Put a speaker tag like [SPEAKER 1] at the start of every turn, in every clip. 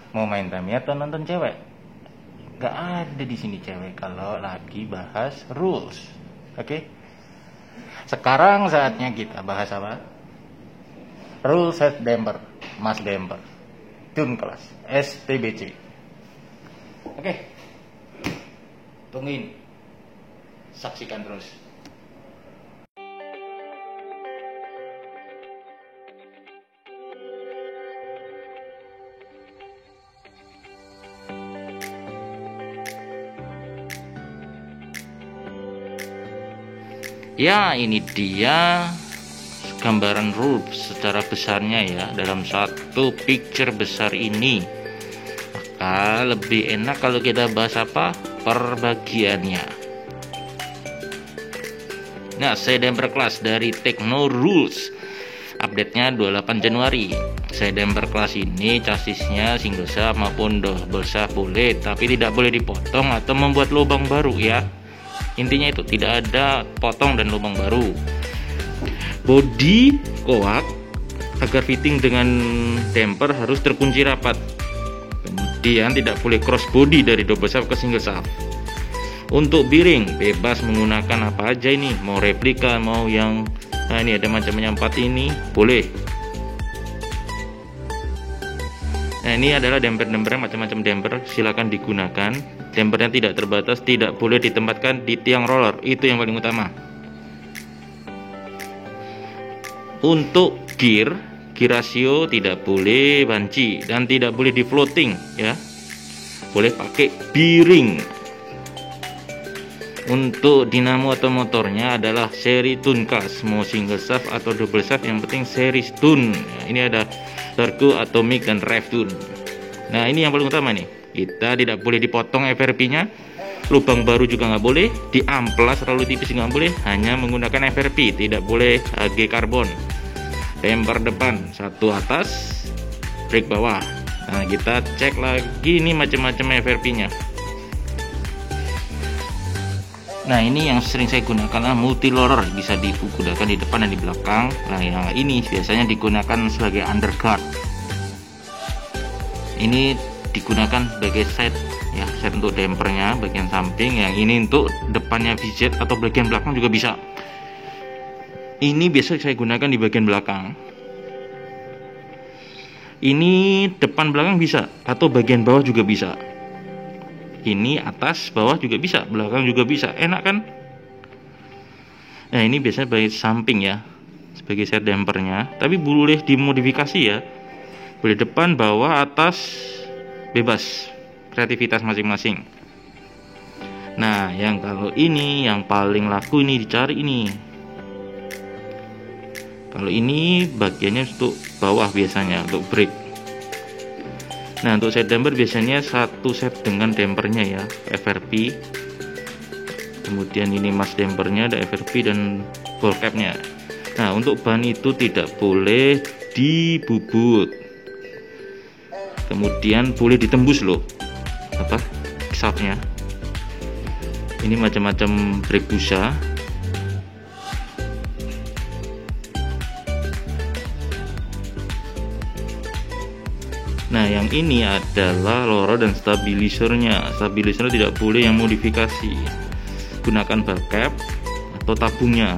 [SPEAKER 1] Mau main Tamiya atau nonton cewek? Gak ada di sini cewek kalau lagi bahas rules. Oke? Sekarang saatnya kita bahas apa? Rule set damper, mass damper, tune class, STBC. Oke. Tungguin. Saksikan terus. Ya, ini dia gambaran rule secara besarnya ya dalam satu picture besar ini. Maka lebih enak kalau kita bahas apa? Perbagiannya. Nah, damper class dari Techno Rules. Update-nya 28 Januari. Damper class ini chassisnya single shaft maupun double shaft boleh, tapi tidak boleh dipotong atau membuat lubang baru ya. Intinya itu, tidak ada potong dan lubang baru. Bodi koak agar fitting dengan damper harus terkunci rapat. Kemudian tidak boleh cross body dari double shaft ke single shaft. Untuk bearing bebas menggunakan apa aja ini, mau replika mau yang ini ada macamnya 4 ini boleh. Nah, ini adalah damper-dampernya, macam-macam damper silakan digunakan. Dampernya tidak terbatas, tidak boleh ditempatkan di tiang roller, itu yang paling utama. Untuk gear rasio tidak boleh banci dan tidak boleh di floating ya. Boleh pakai bearing. Untuk dinamo atau motornya adalah seri tune cast, mau single shaft atau double shaft, yang penting seri tune. Ini ada turbo, atomic dan rev tune. Nah, ini yang paling utama nih. Kita tidak boleh dipotong FRP-nya, lubang baru juga nggak boleh, diamplas terlalu tipis nggak boleh, hanya menggunakan FRP, tidak boleh HG karbon. Damper depan satu atas, brake bawah. Nah, kita cek lagi ini macam-macam FRP-nya. Nah, ini yang sering saya gunakan multi loader, bisa digunakan di depan dan di belakang. Nah, yang ini biasanya digunakan sebagai underguard. Ini digunakan sebagai set ya, set untuk dampernya bagian samping. Yang ini untuk depannya VZ atau bagian belakang juga bisa. Ini biasa saya gunakan di bagian belakang. Ini depan belakang bisa, atau bagian bawah juga bisa. Ini atas bawah juga bisa, belakang juga bisa, enak kan? Nah, ini biasanya sebagai samping ya, sebagai set dampernya, tapi boleh dimodifikasi ya, boleh depan, bawah, atas, bebas, kreativitas masing-masing. Nah, yang kalau ini yang paling laku ini dicari ini. Kalau ini bagiannya untuk bawah biasanya untuk brake. Nah, untuk set damper biasanya satu set dengan dampernya ya, FRP. Kemudian ini mass dampernya ada FRP dan ball capnya. Nah, untuk ban itu tidak boleh dibubut. Kemudian boleh ditembus loh, apa shaftnya. Ini macam-macam brake busa. Nah, yang ini adalah loro dan stabilizernya. Stabilizer tidak boleh yang modifikasi. Gunakan ball cap atau tabungnya.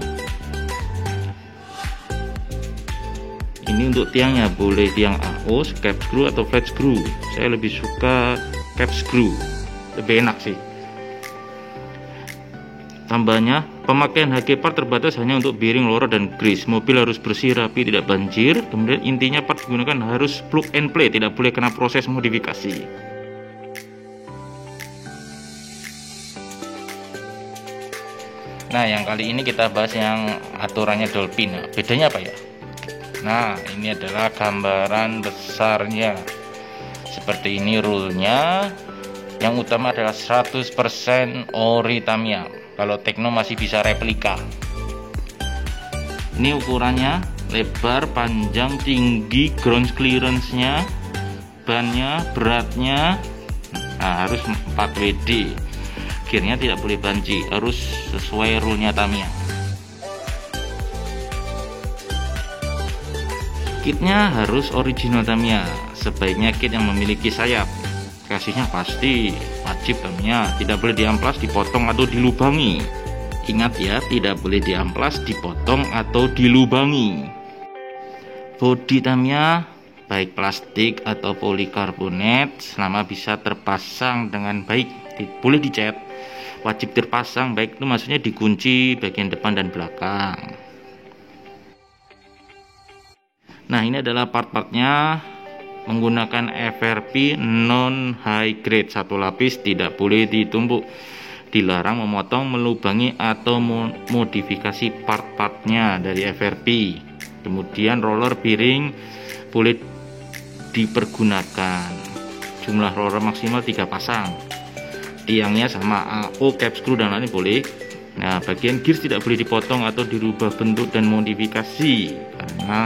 [SPEAKER 1] Ini untuk tiangnya boleh tiang AO, cap screw atau flat screw. Saya lebih suka cap screw, lebih enak sih. Tambahnya, pemakaian HG part terbatas hanya untuk bearing, loro dan grease. Mobil harus bersih, rapi, tidak banjir. Kemudian intinya part digunakan harus plug and play, tidak boleh kena proses modifikasi. Nah, yang kali ini kita bahas yang aturannya dolphin. Nah, bedanya apa ya? Nah, ini adalah gambaran besarnya. Seperti ini rule-nya. Yang utama adalah 100% ori Tamiya. Kalau Techno masih bisa replika. Ini ukurannya, lebar, panjang, tinggi, ground clearance-nya, bannya, beratnya. Nah, harus 4 WD. Gearnya tidak boleh banci, harus sesuai rule-nya Tamiya. Kitnya harus original Tamiya, sebaiknya kit yang memiliki sayap. Kasihnya pasti wajib namanya, tidak boleh diamplas, dipotong atau dilubangi. Ingat ya, tidak boleh diamplas, dipotong atau dilubangi. Bodi tamnya baik plastik atau polikarbonat selama bisa terpasang dengan baik, boleh dicat, wajib terpasang baik, itu maksudnya dikunci bagian depan dan belakang. Nah, ini adalah part-partnya. Menggunakan FRP non high grade, satu lapis, tidak boleh ditumpuk, dilarang memotong, melubangi atau modifikasi part-partnya dari FRP. Kemudian roller piring boleh dipergunakan, jumlah roller maksimal 3 pasang, tiangnya sama AO, cap screw dan lain boleh. Nah, bagian gears tidak boleh dipotong atau dirubah bentuk dan modifikasi, karena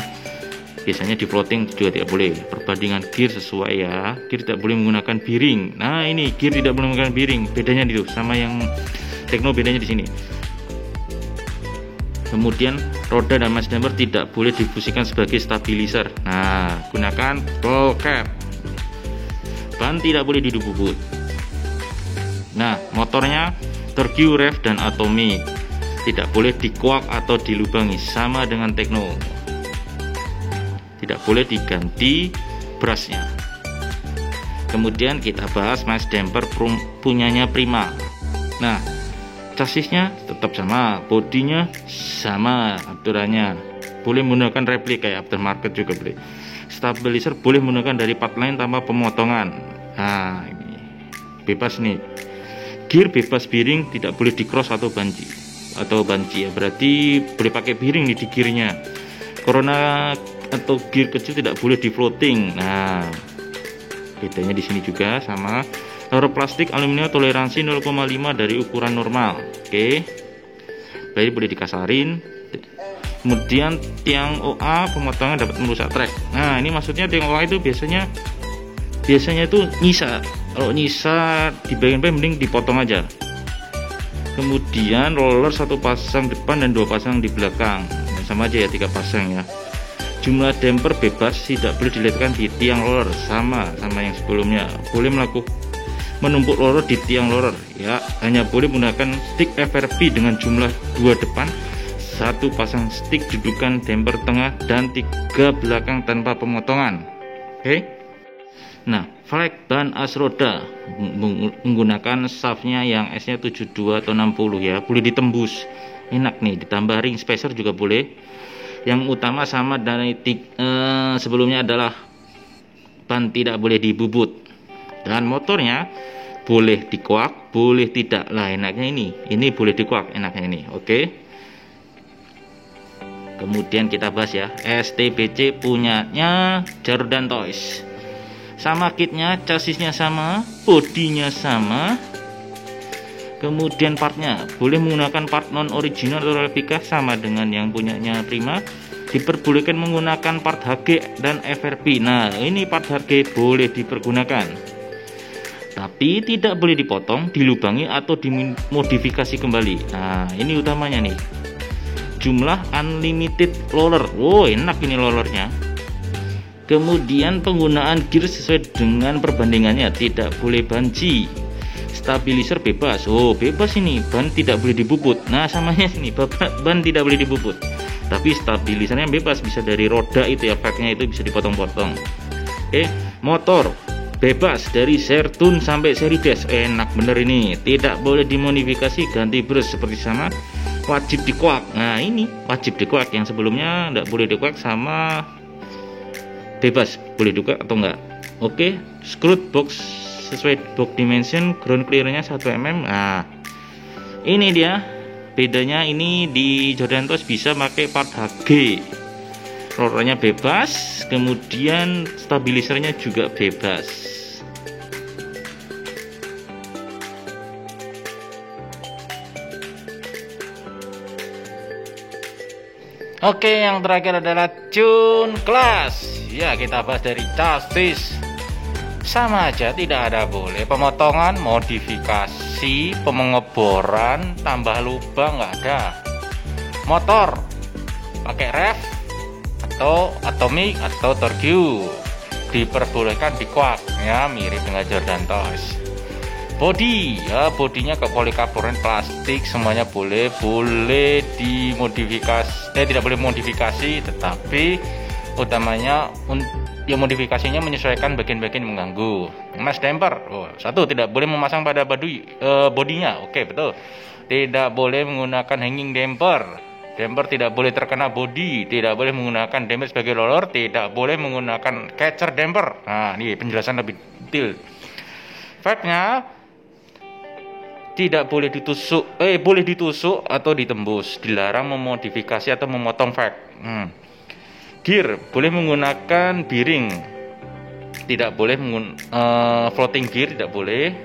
[SPEAKER 1] biasanya di floating juga tidak boleh. Perbandingan gear sesuai ya, gear tidak boleh menggunakan bearing. Nah, ini gear tidak boleh menggunakan bearing, bedanya itu sama yang Tekno, bedanya di sini. Kemudian roda dan mass damper tidak boleh difungsikan sebagai stabilizer. Nah, gunakan ball cap. Ban tidak boleh dibubut. Nah, motornya Torque, rev dan atomic, tidak boleh dikuak atau dilubangi, sama dengan Tekno. Tidak boleh diganti brusnya. Kemudian kita bahas mass damper punyanya Prima. Nah, chassisnya tetap sama, bodinya sama aturannya, boleh menggunakan replik kayak aftermarket juga boleh. Stabilizer boleh menggunakan dari part lain tanpa pemotongan. Nah, ini bebas nih. Gear bebas bearing, tidak boleh di cross atau banci ya, berarti boleh pakai bearing nih di gearnya. Corona atau gear kecil tidak boleh di floating. Nah, bedanya di sini juga sama. Roller plastik aluminium toleransi 0,5 dari ukuran normal. Oke, baik, boleh dikasarin. Kemudian tiang OA pemotongan dapat merusak trek. Nah, ini maksudnya tiang OA itu biasanya itu nyisa. Kalau nyisa di bagian mending dipotong aja. Kemudian roller 1 pasang depan dan 2 pasang di belakang. Sama aja ya, 3 pasang ya. Jumlah damper bebas, tidak boleh diletakkan di tiang roller, sama yang sebelumnya. Boleh menumpuk roller di tiang roller ya, hanya boleh menggunakan stick FRP dengan jumlah 2 depan, 1 pasang stick dudukan damper tengah dan 3 belakang tanpa pemotongan. Oke. Nah, flag ban as roda menggunakan shaftnya yang S-nya 72 atau 60 ya, boleh ditembus, enak nih, ditambah ring spacer juga boleh. Yang utama sama dari sebelumnya adalah ban tidak boleh dibubut, dan motornya boleh dikuak, boleh tidak. Lah, enaknya ini boleh dikuak, enaknya ini. Oke. Kemudian kita bahas ya, STBC punyanya Jordan Toys. Sama kitnya, chassisnya sama, bodinya sama. Kemudian partnya boleh menggunakan part non original atau replika, sama dengan yang punyanya Prima. Diperbolehkan menggunakan part HG dan FRP. Nah, ini part HG boleh dipergunakan, tapi tidak boleh dipotong, dilubangi atau dimodifikasi kembali. Nah, ini utamanya nih. Jumlah unlimited roller. Oh, enak ini rollernya. Kemudian penggunaan gear sesuai dengan perbandingannya, tidak boleh banci. Stabilizer bebas. Oh, bebas ini, ban tidak boleh dibubut. Nah, samanya sini, ban tidak boleh dibubut, tapi stabilizernya bebas, bisa dari roda itu ya, packnya itu bisa dipotong-potong. Oke. Motor bebas dari seri tune sampai seri dash, enak bener ini, tidak boleh dimodifikasi, ganti brush seperti sama, wajib dikuak. Nah, ini wajib dikuak, yang sebelumnya tidak boleh dikuak, sama bebas boleh dikuak atau enggak. Oke. Screw box sesuai box dimension, ground clearance-nya 1 mm. Nah, ini dia bedanya. Ini di Jordan Toys bisa pakai part HG, rollernya bebas, kemudian stabilizernya juga bebas. Oke, yang terakhir adalah tune class. Ya, kita bahas dari chassis. Sama aja, tidak ada boleh pemotongan, modifikasi, pengeboran, tambah lubang, nggak ada. Motor pakai rev atau atomic atau torque. diperbolehkan dikuak ya, mirip dengan Jordan Toys. Body ya, bodinya ke polikarbonat plastik, semuanya boleh dimodifikasi, tidak boleh modifikasi, tetapi utamanya ya modifikasinya menyesuaikan bagian-bagian yang mengganggu. Mass damper, satu, tidak boleh memasang pada bodinya, oke betul. Tidak boleh menggunakan hanging damper. Damper tidak boleh terkena body, tidak boleh menggunakan damper sebagai roller, tidak boleh menggunakan catcher damper. Nah, ini penjelasan lebih detail. Vape-nya tidak boleh ditusuk, boleh ditusuk atau ditembus, dilarang memodifikasi atau memotong vape. Gear boleh menggunakan bearing, tidak boleh floating gear, tidak boleh.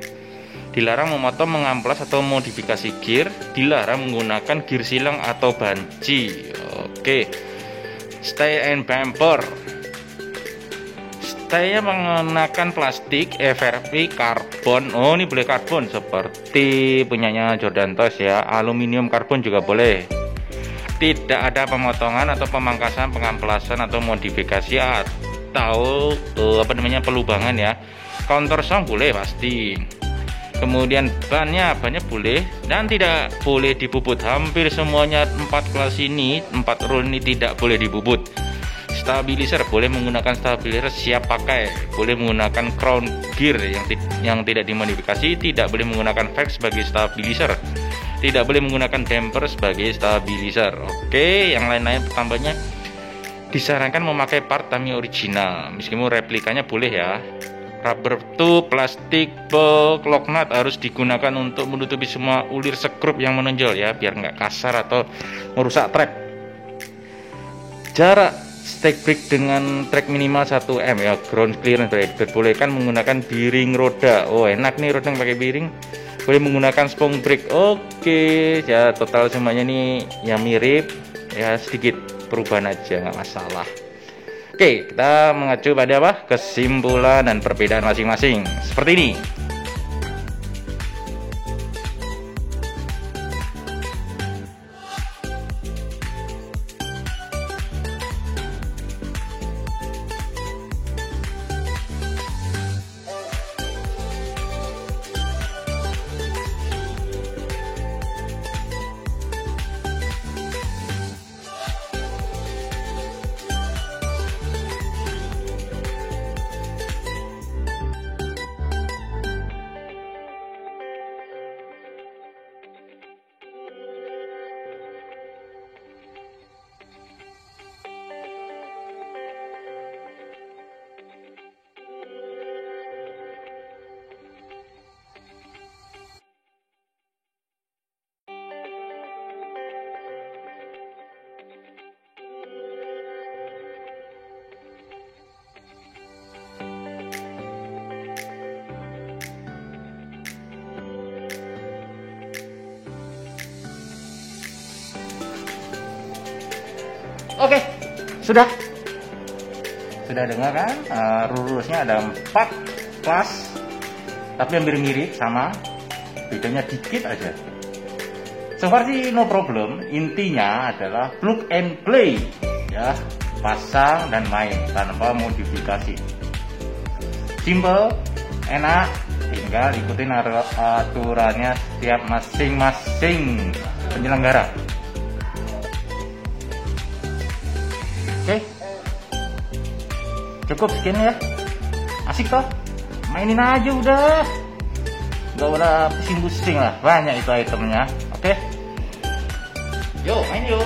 [SPEAKER 1] Dilarang memotong, mengamplas atau modifikasi gear, dilarang menggunakan gear silang atau banci. Oke. Stay and bumper. Stay-nya menggunakan plastik, FRP, karbon. Oh, ini boleh karbon seperti punyanya Jordan Toys ya. Aluminium, karbon juga boleh. Tidak ada pemotongan atau pemangkasan, pengamplasan atau modifikasi atau pelubangan ya. Counter sound boleh pasti. Kemudian bannya boleh dan tidak boleh dibubut. Hampir semuanya 4 kelas ini, 4 rule ini tidak boleh dibubut. Stabilizer boleh menggunakan stabilizer siap pakai, boleh menggunakan crown gear yang tidak dimodifikasi, tidak boleh menggunakan vape sebagai stabilizer, tidak boleh menggunakan damper sebagai stabilizer. Oke, yang lain-lain tambahnya disarankan memakai part Tamiya original, meskipun replikanya boleh ya. Rubber tube, plastik, box, lock nut harus digunakan untuk menutupi semua ulir sekrup yang menonjol ya, biar nggak kasar atau merusak trek. Jarak stake brake dengan trek minimal 1 m ya, ground clearance brake. Diperbolehkan menggunakan bearing roda. Oh, enak nih roda yang pakai bearing. Boleh menggunakan spong brake. Oke, ya total semuanya nih yang mirip ya, sedikit perubahan aja, nggak masalah. Oke, kita mengacu pada apa? Kesimpulan dan perbedaan masing-masing. Seperti ini. Oke, sudah dengar kan? Rules-nya ada 4 kelas, tapi hampir mirip sama, bedanya dikit aja. So far sih no problem. Intinya adalah plug and play ya, pasang dan main tanpa modifikasi. Simple, enak, tinggal ikutin aturannya setiap masing-masing penyelenggara. Oke, cukup sekian ya. Asik toh, mainin aja udah, nggak usah pusing-pusing lah, banyak itu itemnya. Oke, yo main yo.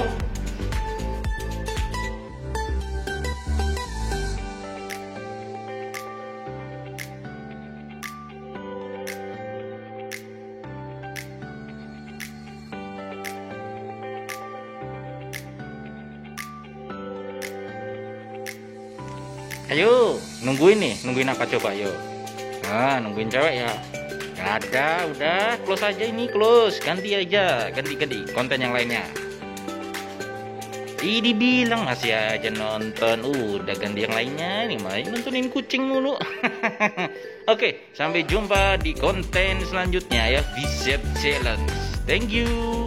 [SPEAKER 1] Ayo, nungguin apa coba yuk. Nah, nungguin cewek ya. Gak ada, udah close aja ini, close. Ganti konten yang lainnya. Ini bilang masih aja nonton, udah ganti yang lainnya. Nih main nontonin kucing mulu. Oke, sampai jumpa di konten selanjutnya ya, Viset Challenge. Thank you.